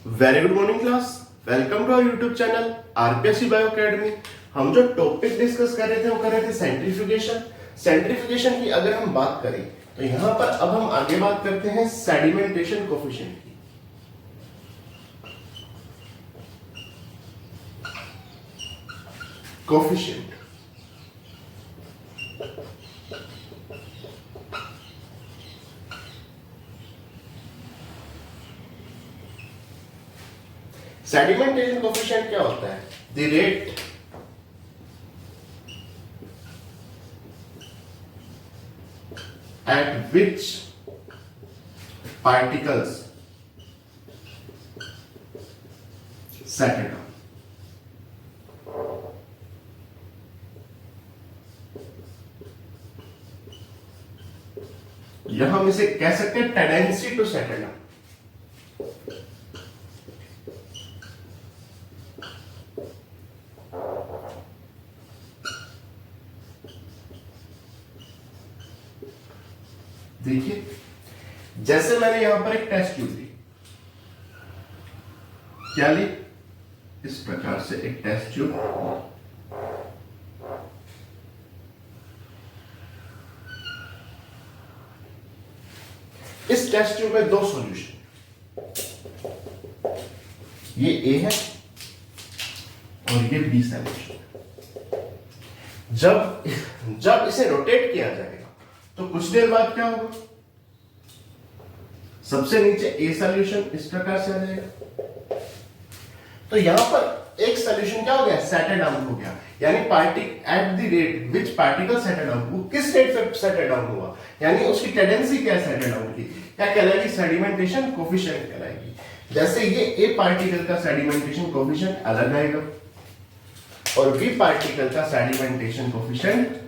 Very good morning class. Welcome to our YouTube channel RPSC bio academy. हम जो topic discuss कर रहे थे वो कर रहे थे सेंट्रीफ्यूगेशन। सेंट्रीफ्यूगेशन की अगर हम बात करें तो यहां पर अब हम आगे बात करते हैं सेडिमेंटेशन कोफिशिएंट की। कोफिशिएंट सेडिमेंटेशन कोफिशिएंट क्या होता है? The rate at which particles settle down। यहां हम इसे कह सकते हैं टेंडेंसी टू सेटल डाउन। देखिए, जैसे मैंने यहां पर एक टेस्ट ट्यूब ली, क्या ली? इस प्रकार से एक टेस्ट ट्यूब। इस टेस्ट ट्यूब में दो सॉल्यूशन, ये ए है और ये बी सॉल्यूशन। जब इसे रोटेट किया जाएगा तो कुछ देर बाद क्या होगा? सबसे नीचे ए सॉल्यूशन इस प्रकार से आ जाएगा। तो यहां पर एक सॉल्यूशन क्या हो गया? सेटल डाउन हो गया। यानी at the rate which particle settle down, वो किस रेट पे सेटल डाउन हुआ, यानी उसकी टेंडेंसी क्या सेटल डाउन की, क्या कहलाएगी? सेडिमेंटेशन कोफिशिएंट कहलाएगी। जैसे ये ए पार्टिकल का सेडिमेंटेशन कोफिशिएंट अलग आएगा और बी पार्टिकल का सेडिमेंटेशन कोफिशिएंट,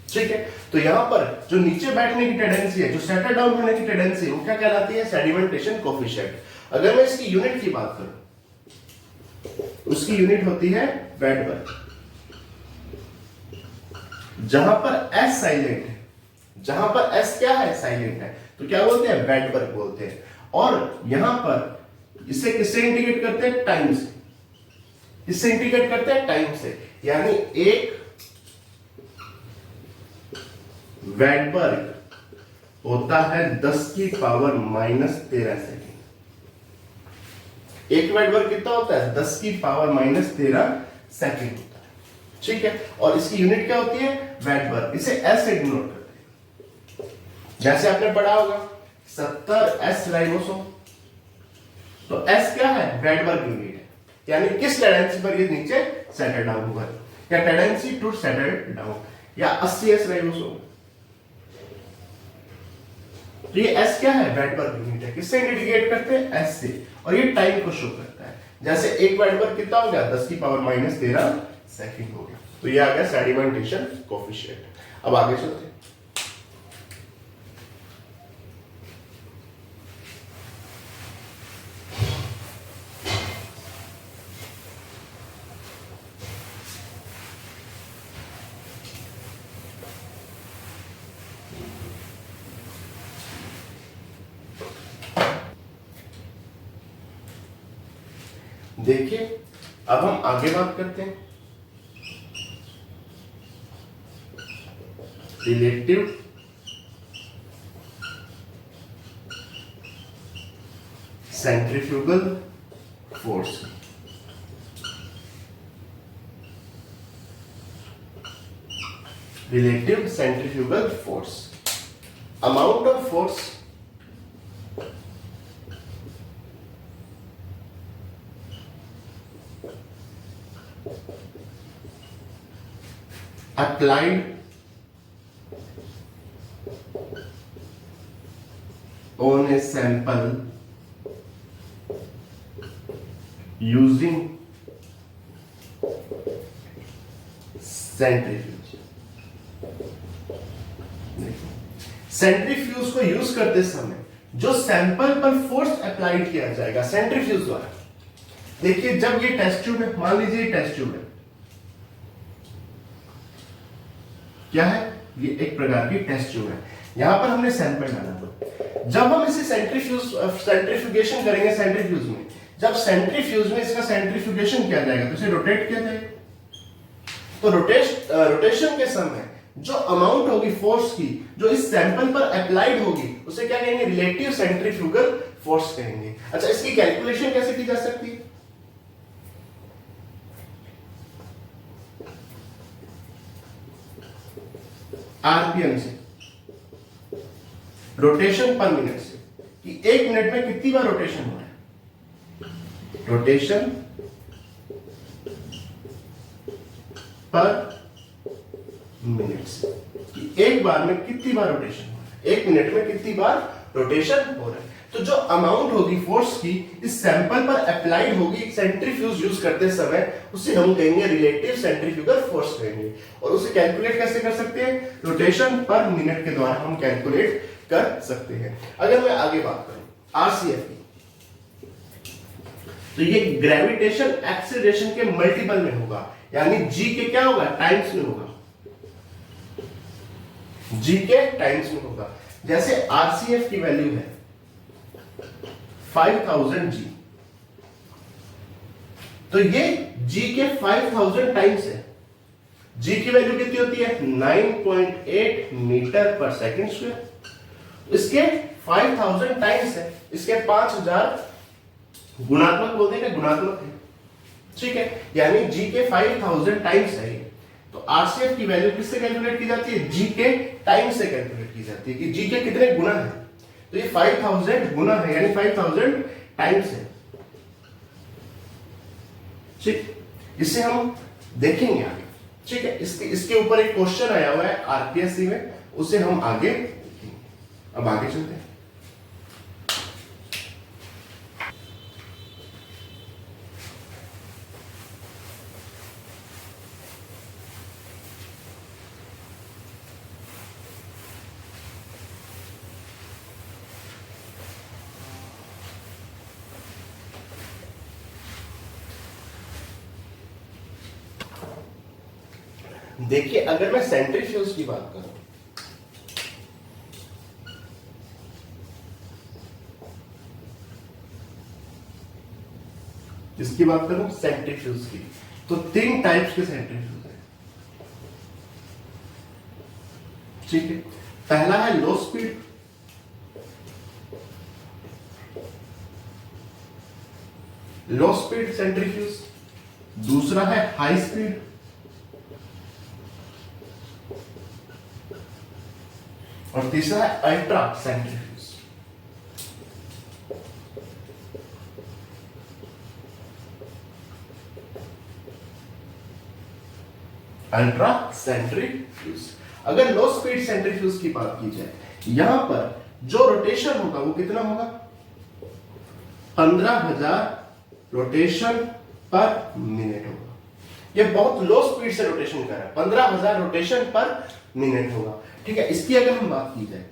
ठीक है। तो यहां पर जो नीचे बैठने की टेंडेंसी है, जो सेटल डाउन होने की टेंडेंसी है, वो क्या कहलाती है? Sedimentation coefficient. अगर मैं इसकी यूनिट की बात करूं, उसकी यूनिट होती है वेडवर्ग। जहां पर एस साइलेंट है, जहां पर एस क्या है? साइलेंट है, तो क्या बोलते हैं? वेडवर्ग बोलते हैं। और यहां पर इसे किससे इंटीग्रेट करते हैं? टाइम से। इससे इंटीग्रेट करते हैं टाइम से, यानी एक वेडवर्ग होता है 10 की पावर -13 सेकेंड। एक वेडवर्ग कितना होता है? 10 की पावर -13 सेकेंड होता है, ठीक है। और इसकी यूनिट क्या होती है? वेडवर्ग। इसे एस से डिनोट करते हैं। जैसे आपने पढ़ा होगा 70s राइबोसोम, तो एस क्या है? वेडवर्ग यूनिट है, यानी किस टेंडेंसी पर ये नीचे सेटल डाउन हुआ है, या टेंडेंसी टू सेटल डाउन। या 80s राइबोसोम, तो ये एस क्या है? वेडवर्ग यूनिट है। किससे इंडिकेट करते हैं? एस से। और ये टाइम को शो करता है। जैसे एक वेडवर्ग कितना हो गया? 10 की पावर -13 सेकंड हो गया। तो ये आ गया सेडिमेंटेशन कोफिशिएंट। अब आगे चलते हैं। देखिए, अब हम आगे बात करते हैं relative centrifugal force. Relative centrifugal force, amount of force applied on a sample using centrifuge। Centrifuge को यूज करते समय जो सैंपल पर फोर्स अप्लाइड किया जाएगा सेंट्रीफ्यूज द्वारा। देखिए, जब ये टेस्ट ट्यूब है, मान लीजिए ये टेस्ट ट्यूब है, क्या है? ये एक प्रकार की टेस्ट ट्यूब है। यहां पर हमने सैंपल डाला था। जब हम इसे सेंट्रीफ्यूगेशन करेंगे सेंट्रीफ्यूज में, जब सेंट्रीफ्यूज में इसका सेंट्रीफ्यूगेशन किया जाएगा तो इसे रोटेट किया जाएगा। तो रोटेशन के समय जो अमाउंट होगी फोर्स की जो इस सैंपल पर अप्लाइड होगी उसे क्या कहेंगे, रिलेटिव सेंट्रीफ्यूगल फोर्स कहेंगे। अच्छा, इसकी कैलकुलेशन कैसे की जा सकती है? आरपीएम से, रोटेशन पर मिनट से, कि एक मिनट में कितनी बार रोटेशन हो रहा है, रोटेशन पर मिनट से, कि एक बार में कितनी बार रोटेशन हो रहा है, एक मिनट में कितनी बार रोटेशन हो रहा है। तो जो अमाउंट होगी फोर्स की इस सैंपल पर अप्लाइड होगी सेंट्रीफ्यूज यूज करते समय, उसे हम कहेंगे रिलेटिव सेंट्रीफ्यूगल फोर्स कहेंगे। और उसे कैलकुलेट कैसे कर सकते हैं, रोटेशन पर मिनट के द्वारा हम कैलकुलेट कर सकते हैं। अगर मैं आगे बात करूं आरसीएफ की, तो ये ग्रेविटेशन एक्सीलरेशन के मल्टीपल में होगा, यानी जी के क्या होगा, टाइम्स में होगा, जी के टाइम्स में होगा। जैसे आरसीएफ की वैल्यू है 5000 जी, तो ये जी के 5000 टाइम्स है। जी की वैल्यू कितनी होती है, 9.8 मीटर पर सेकंड स्क्वायर। इसके 5000 टाइम्स है, इसके 5000 गुणात्मक बोल देंगे, गुणात्मक है, ठीक है, यानी जी के 5000 टाइम्स है ये। तो आरसीएफ की वैल्यू किससे कैलकुलेट की जाती है, जी के टाइम से कैलकुलेट की जाती है कि जी के कितने गुना है। तो ये 5000 गुना है, यानी 5000 टाइम्स है, ठीक। इसे हम देखेंगे आगे, ठीक है। इसके ऊपर एक क्वेश्चन आया हुआ है आरपीएससी में, उसे हम आगे देखेंगे। अब आगे चलते हैं। देखिए, अगर मैं सेंट्रीफ्यूज की बात करूं, इसकी बात करूं सेंट्रीफ्यूज की, तो 3 टाइप्स के सेंट्रीफ्यूज हैं, ठीक है। पहला है लो स्पीड, लो स्पीड सेंट्रीफ्यूज, दूसरा है हाई स्पीड, और तीसरा है अल्ट्रा सेंट्रीफ्यूज। Ultra centrifuge. अगर लो स्पीड सेंट्रीफ्यूज की बात की जाए, यहां पर जो रोटेशन होगा वो कितना होगा, 15,000 रोटेशन पर मिनट होगा। यह बहुत लो स्पीड से रोटेशन कर रहा है, 15,000 रोटेशन पर मिनट होगा, ठीक है। इसकी अगर हम बात की जाए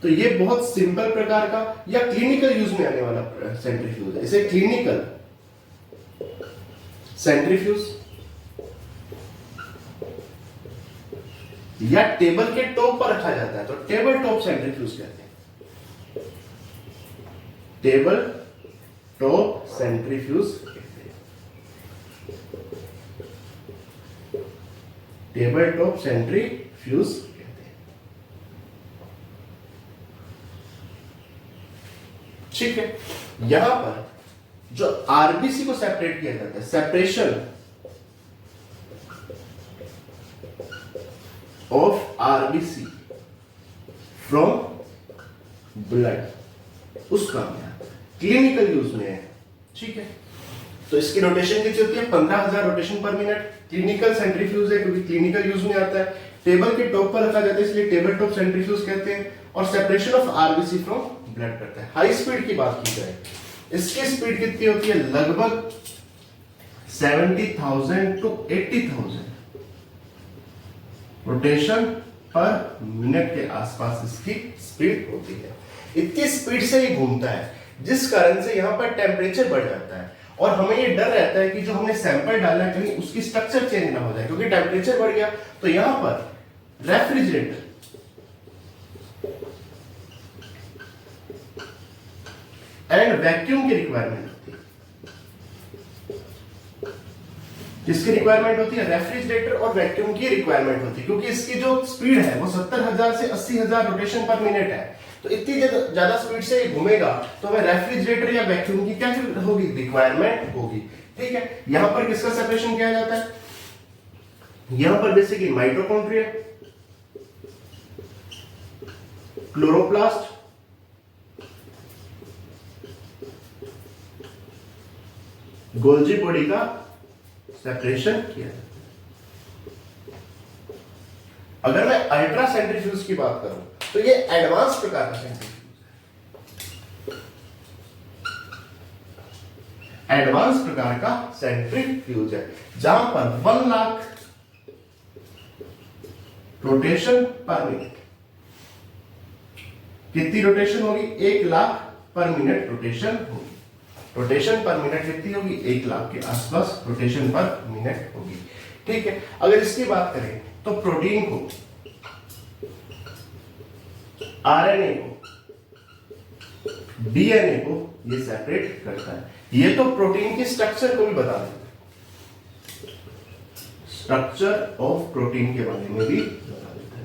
तो ये बहुत सिंपल प्रकार का या क्लिनिकल यूज में आने वाला सेंट्रीफ्यूज है। इसे क्लिनिकल सेंट्रीफ्यूज या टेबल के टॉप पर रखा जाता है तो टेबल टॉप सेंट्रीफ्यूज कहते हैं, टेबल टॉप सेंट्रीफ्यूज कहते हैं, टेबल टॉप सेंट्रीफ्यूज कहते हैं, ठीक है। यहां पर जो आरबीसी को सेपरेट किया जाता है, separation of RBC from blood, उसका क्लिनिकल यूज में है, ठीक है। तो इसकी रोटेशन कितनी होती है, 15,000 रोटेशन पर मिनट। क्लिनिकल सेंट्रीफ्यूज है क्योंकि क्लिनिकल यूज में आता है, टेबल के टॉप पर रखा जाता है इसलिए टेबल टॉप सेंट्रीफ्यूज कहते हैं, और separation of RBC from blood करता है। हाई स्पीड की बात की जाए, इसकी स्पीड कितनी होती है, लगभग 70,000 टू 80,000 रोटेशन पर मिनट के आसपास इसकी स्पीड होती है। इतनी स्पीड से ये घूमता है जिस कारण से यहाँ पर टेम्परेचर बढ़ जाता है, और हमें ये डर रहता है कि जो हमने सैंपल डाला है कहीं उसकी स्ट्रक्चर चेंज ना हो जाए, क्योंकि टेम्परेचर बढ़ गया। तो यहाँ पर रेफ्रिजरेटर एंड वैक्यूम की रिक्वायरमेंट होती है। किसकी रिक्वायरमेंट होती है? रेफ्रिजरेटर और वैक्यूम की रिक्वायरमेंट होती है, क्योंकि इसकी जो स्पीड है वो 70,000 से 80,000 रोटेशन पर मिनट है। तो इतनी ज्यादा स्पीड से घूमेगा तो हमें रेफ्रिजरेटर या वैक्यूम की क्या होगी? रिक्वायरमेंट होगी। ठीक है, यहां पर किसका सेपरेशन किया जाता है? यहां पर basically mitochondria, chloroplast, Golgi body का सेपरेशन किया जाता है। अगर मैं अल्ट्रा सेंट्रीफ्यूज की बात करूं तो ये एडवांस प्रकार का सेंट्रीफ्यूज है। एडवांस प्रकार का सेंट्रीफ्यूज है जहां पर 1 लाख रोटेशन पर मिनट, कितनी रोटेशन होगी? 1 लाख पर मिनट रोटेशन होगी। रोटेशन पर मिनट कितनी होगी? 1 लाख के आसपास रोटेशन पर मिनट होगी। ठीक है, अगर इसकी बात करें तो प्रोटीन को, आरएनए को, डीएनए को ये सेपरेट करता है। ये तो प्रोटीन की स्ट्रक्चर को भी बता देता है, स्ट्रक्चर ऑफ प्रोटीन के बारे में भी बता देता है।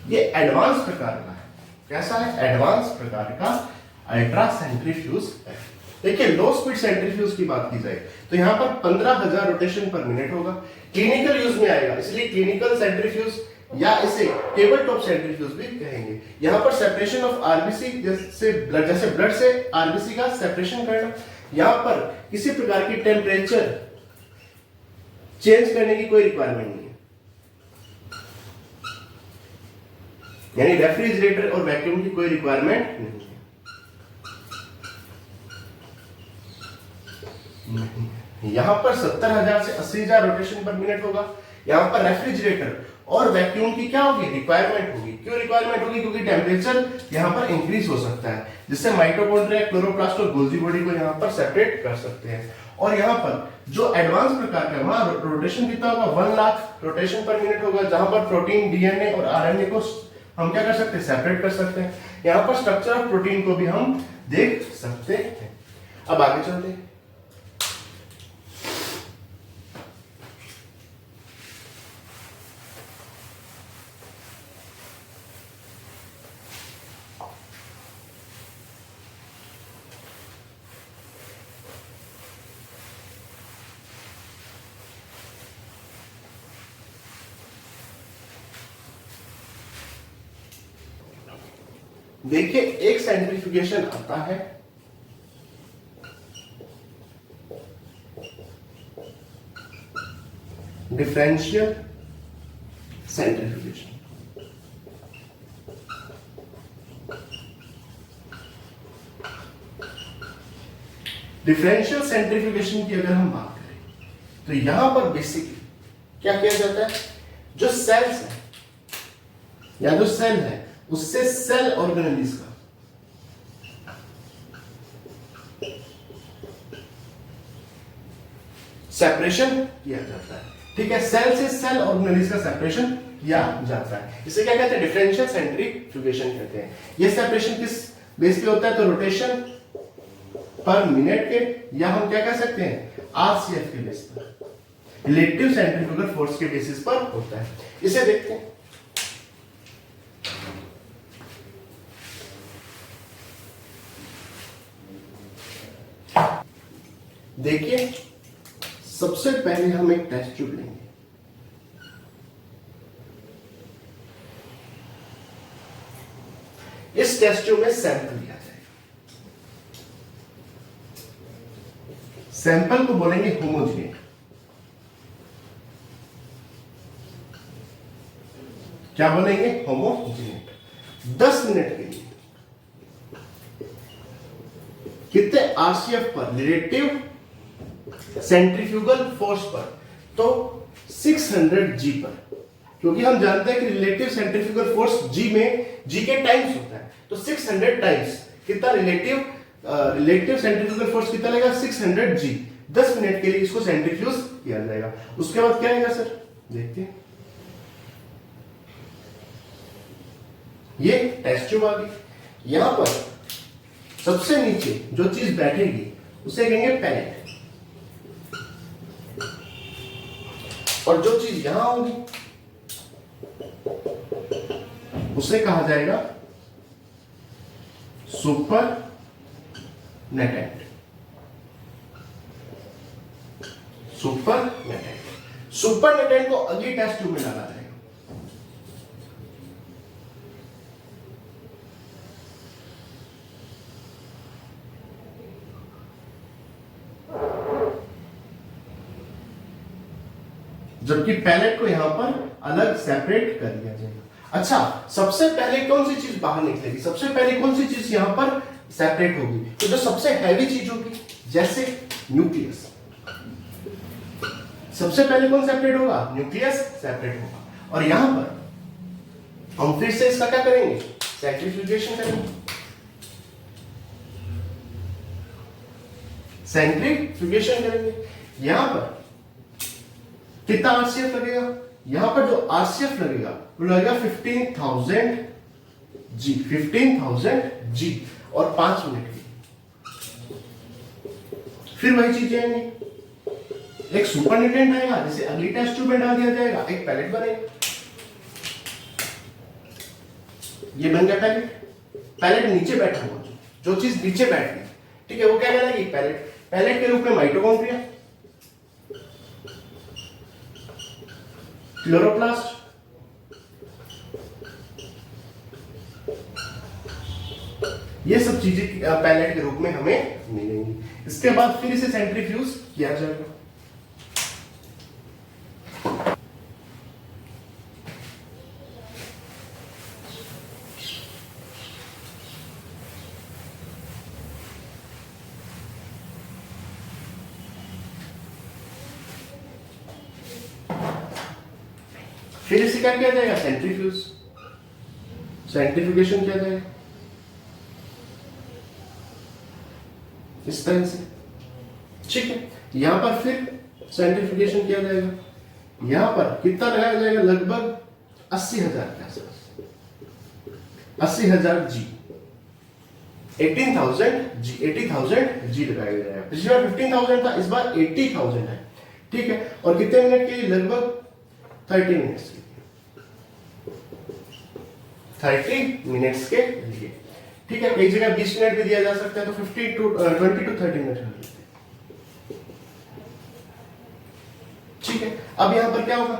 ये एडवांस प्रकार का है। कैसा है? एडवांस प्रकार का अल्ट्रा सेंट्रीफ्यूज है। देखिए, लो स्पीड सेंट्रीफ्यूज की बात की जाए तो यहां पर 15,000 रोटेशन पर मिनट होगा। क्लिनिकल यूज में आएगा, इसलिए क्लिनिकल सेंट्रीफ्यूज या इसे टेबल टॉप सेंट्रीफ्यूज भी कहेंगे। यहां पर सेपरेशन ऑफ आरबीसी, जैसे ब्लड से आरबीसी का सेपरेशन करना। यहां पर किसी प्रकार की टेम्परेचर चेंज करने की कोई रिक्वायरमेंट नहीं है, यानी रेफ्रिजरेटर और वैक्यूम की कोई रिक्वायरमेंट नहीं है। यहां पर 70,000 से 80,000 रोटेशन पर मिनट होगा। यहां पर रेफ्रिजरेटर और वैक्यूम की क्या होगी? रिक्वायरमेंट होगी। क्यों रिक्वायरमेंट होगी? क्योंकि टेम्परेचर यहां पर इंक्रीज हो सकता है, जिससे माइटोकॉन्ड्रिया, क्लोरोप्लास्ट और गोल्जी बॉडी को यहां पर सेपरेट कर सकते हैं। और यहां पर जो एडवांस प्रकार का, वहां रोटेशन कितना होगा? 1 लाख रोटेशन पर मिनट होगा, जहां पर प्रोटीन, डीएनए और आरएनए को हम क्या कर सकते हैं? सेपरेट कर सकते हैं। यहां पर स्ट्रक्चर ऑफ प्रोटीन को भी हम देख सकते हैं। अब आगे चलते हैं। देखिए, एक सेंट्रीफ्यूगेशन आता है डिफरेंशियल सेंट्रीफ्यूगेशन। डिफरेंशियल सेंट्रीफ्यूगेशन की अगर हम बात करें तो यहां पर बेसिकली क्या किया जाता है? जो सेल्स है या जो सेल है उससे सेल ऑर्गेनेल्स का सेपरेशन किया जाता है। ठीक है, सेल से सेल ऑर्गेनेल्स का सेपरेशन किया जाता है। इसे क्या कहते हैं? डिफरेंशियल सेंट्रीफ्यूगेशन कहते हैं। यह सेपरेशन किस बेस पे होता है? तो रोटेशन पर मिनट के, या हम क्या कह सकते हैं? आरसीएफ के बेस पर, रिलेटिव सेंट्रीफ्यूगल फोर्स के बेसिस पर होता है। इसे देखते हैं। देखिए, सबसे पहले हम एक टेस्ट ट्यूब लेंगे। इस टेस्ट ट्यूब में सैंपल लिया जाएगा। सैंपल को बोलेंगे होमोजेनेट। क्या बोलेंगे? होमोजेनेट। 10 मिनट के लिए कितने आरसीएफ पर? रिलेटिव सेंट्रीफ्यूगल फोर्स पर, तो 600 जी पर, क्योंकि हम जानते हैं कि रिलेटिव सेंट्रीफ्यूगल फोर्स जी में जी के टाइम्स होता है, तो 600 टाइम्स कितना रिलेटिव सेंट्रीफ्यूगल फोर्स कितना लगेगा? 600 जी। 10 मिनट के लिए इसको सेंट्रीफ्यूज किया जाएगा। उसके बाद क्या आएगा सर? देखते हैं। ये टेस्ट ट्यूब आ गई। यहां पर सबसे नीचे जो चीज बैठेगी उसे कहेंगे पैलेट, और जो चीज यहां होगी उसे कहा जाएगा सुपर नेटेंट। सुपर नेटेंट, सुपर नेटेंट को अगली टेस्ट ट्यूब में डाला जाएगा। जबकि पैलेट को यहां पर अलग सेपरेट कर दिया जाएगा। अच्छा, सबसे पहले कौन सी चीज बाहर निकलेगी, सबसे पहले कौन सी चीज यहां पर सेपरेट होगी? तो जो सबसे हैवी चीज होगी जैसे न्यूक्लियस, सबसे पहले कौन सेपरेट होगा? न्यूक्लियस सेपरेट होगा। और यहां पर हम फिर से इसका क्या करेंगे? सेंट्रीफ्यूगेशन करेंगे। सेंट्रीफ्यूगेशन करेंगे। यहां पर कितना आरसीएफ लगेगा? यहां पर जो आरसीएफ लगेगा वो लगेगा 15,000 जी, 15,000 जी, और 5 मिनट की। फिर वही चीजें आएंगी, एक सुपर नेटेंट आएगा जिसे अगली टेस्ट ट्यूब में डाल दिया जाएगा, एक पैलेट बनेगा। ये बन गया पैलेट। पैलेट नीचे बैठा हुआ जो चीज नीचे बैठ गई, ठीक है, वो क्या कहलाएगी? पैलेट। पैलेट के रूप में माइटोकॉन्ड्रिया, क्लोरोप्लास्ट, ये सब चीजें पैलेट के रूप में हमें मिलेंगी। इसके बाद फिर इसे सेंट्रीफ्यूज किया जाएगा। फिर इसे क्या किया जाएगा? सेंट्रीफ्यूज, सेंट्रीफ्यूगेशन किया जाएगा इस तरह से, ठीक है। यहां पर फिर सेंट्रीफ्यूगेशन किया जाएगा। यहां पर कितना लगाया जाएगा? लगभग 80,000 के आसपास, 80,000 जी, 18,000 जी, 80,000 जी लगाया जाएगा। पिछली बार 15,000 था, इस बार 80,000 है, ठीक है। और कितने मिनट के लिए? लगभग 30 मिनट्स के लिए, 30 मिनट्स के लिए, ठीक है। एक जगह 20 मिनट भी दिया जा सकता है, तो 20 to 30 मिनट रख लेते हैं, ठीक है। अब यहां पर क्या होगा?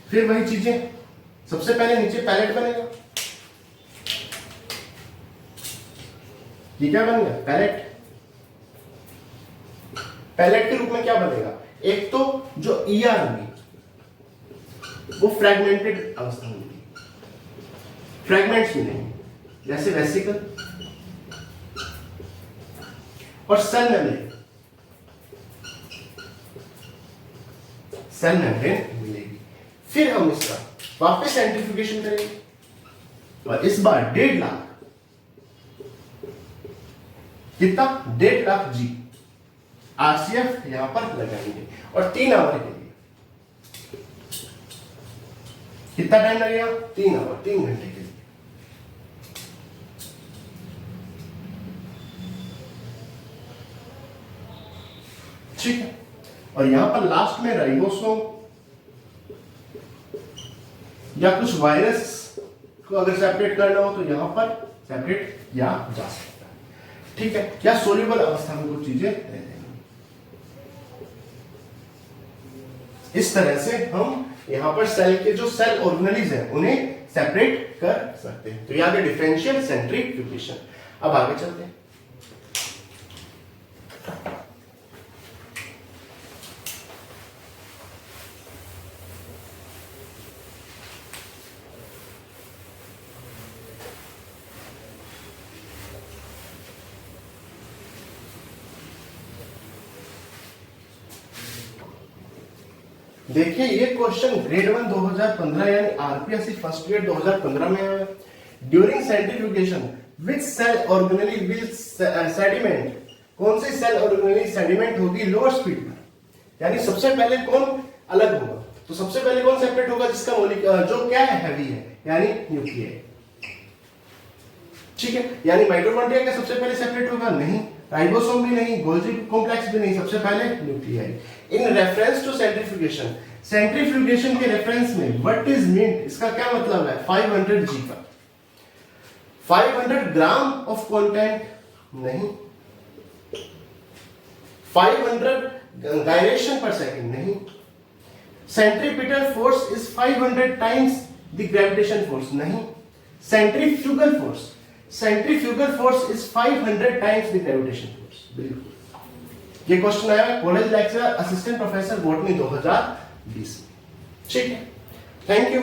फिर वही चीजें, सबसे पहले नीचे पैलेट बनेगा। ये क्या बन गया? पैलेट। पैलेट के रूप में क्या बनेगा? एक तो जो ईआर होगी वो फ्रैगमेंटेड अवस्था में मिलेगी, फ्रैगमेंट्स मिलेंगे जैसे वेसिकल और सेल मेम्ब्रेन, सेल मेम्ब्रेन मिलेगी। फिर हम इसका वापस सेंट्रीफ्यूगेशन करेंगे और इस बार 1.5 लाख, कितना? 1.5 लाख जी आरसीएफ यहां पर लगाएंगे और 3 आवर के लिए। कितना टाइम लगेगा? 3 आवर, 3 घंटे के लिए, ठीक है। और यहां पर लास्ट में राइबोसोम या कुछ वायरस को अगर सेपरेट करना हो तो यहां पर सेपरेट किया जा सकता है, ठीक है। या सोल्यूबल अवस्था में कुछ चीजें रहती हैं। इस तरह से हम यहां पर सेल के जो सेल ऑर्गेनेलिज है उन्हें सेपरेट कर सकते हैं। तो याद है डिफरेंशियल सेंट्रीफ्यूगेशन। अब आगे चलते हैं। देखिए ये क्वेश्चन ग्रेड 1 2015 यानी आरपीएससी फर्स्ट ग्रेड 2015 में आया। During centrifugation which cell organelle will sediment, कौन सी सेल ऑर्गेनेली सेडिमेंट होगी लोअर स्पीड पर, यानी सबसे पहले कौन अलग होगा? तो सबसे पहले कौन सेपरेट होगा? जिसका जो क्या है? हैवी है, यानी न्यूक्लियर। ठीक है, यानी माइटोकॉन्ड्रिया क्या सबसे पहले सेपरेट होगा? नहीं। राइबोसोम भी नहीं, गोल्जी कॉम्प्लेक्स भी नहीं, सबसे पहले nuclei. In reference to centrifugation, centrifugation के रेफरेंस में व्हाट इज मींट, इसका क्या मतलब है? 500 जी का 500 ग्राम ऑफ कंटेंट नहीं, 500 गायरेशन पर सेकंड नहीं, centripetal force is 500 times the gravitation force नहीं, centrifugal force, centrifugal force is 500 times the gravitation force. बिल्कुल, ये क्वेश्चन आया है college lecturer assistant professor botany 2020 में। ठीक है, थैंक यू।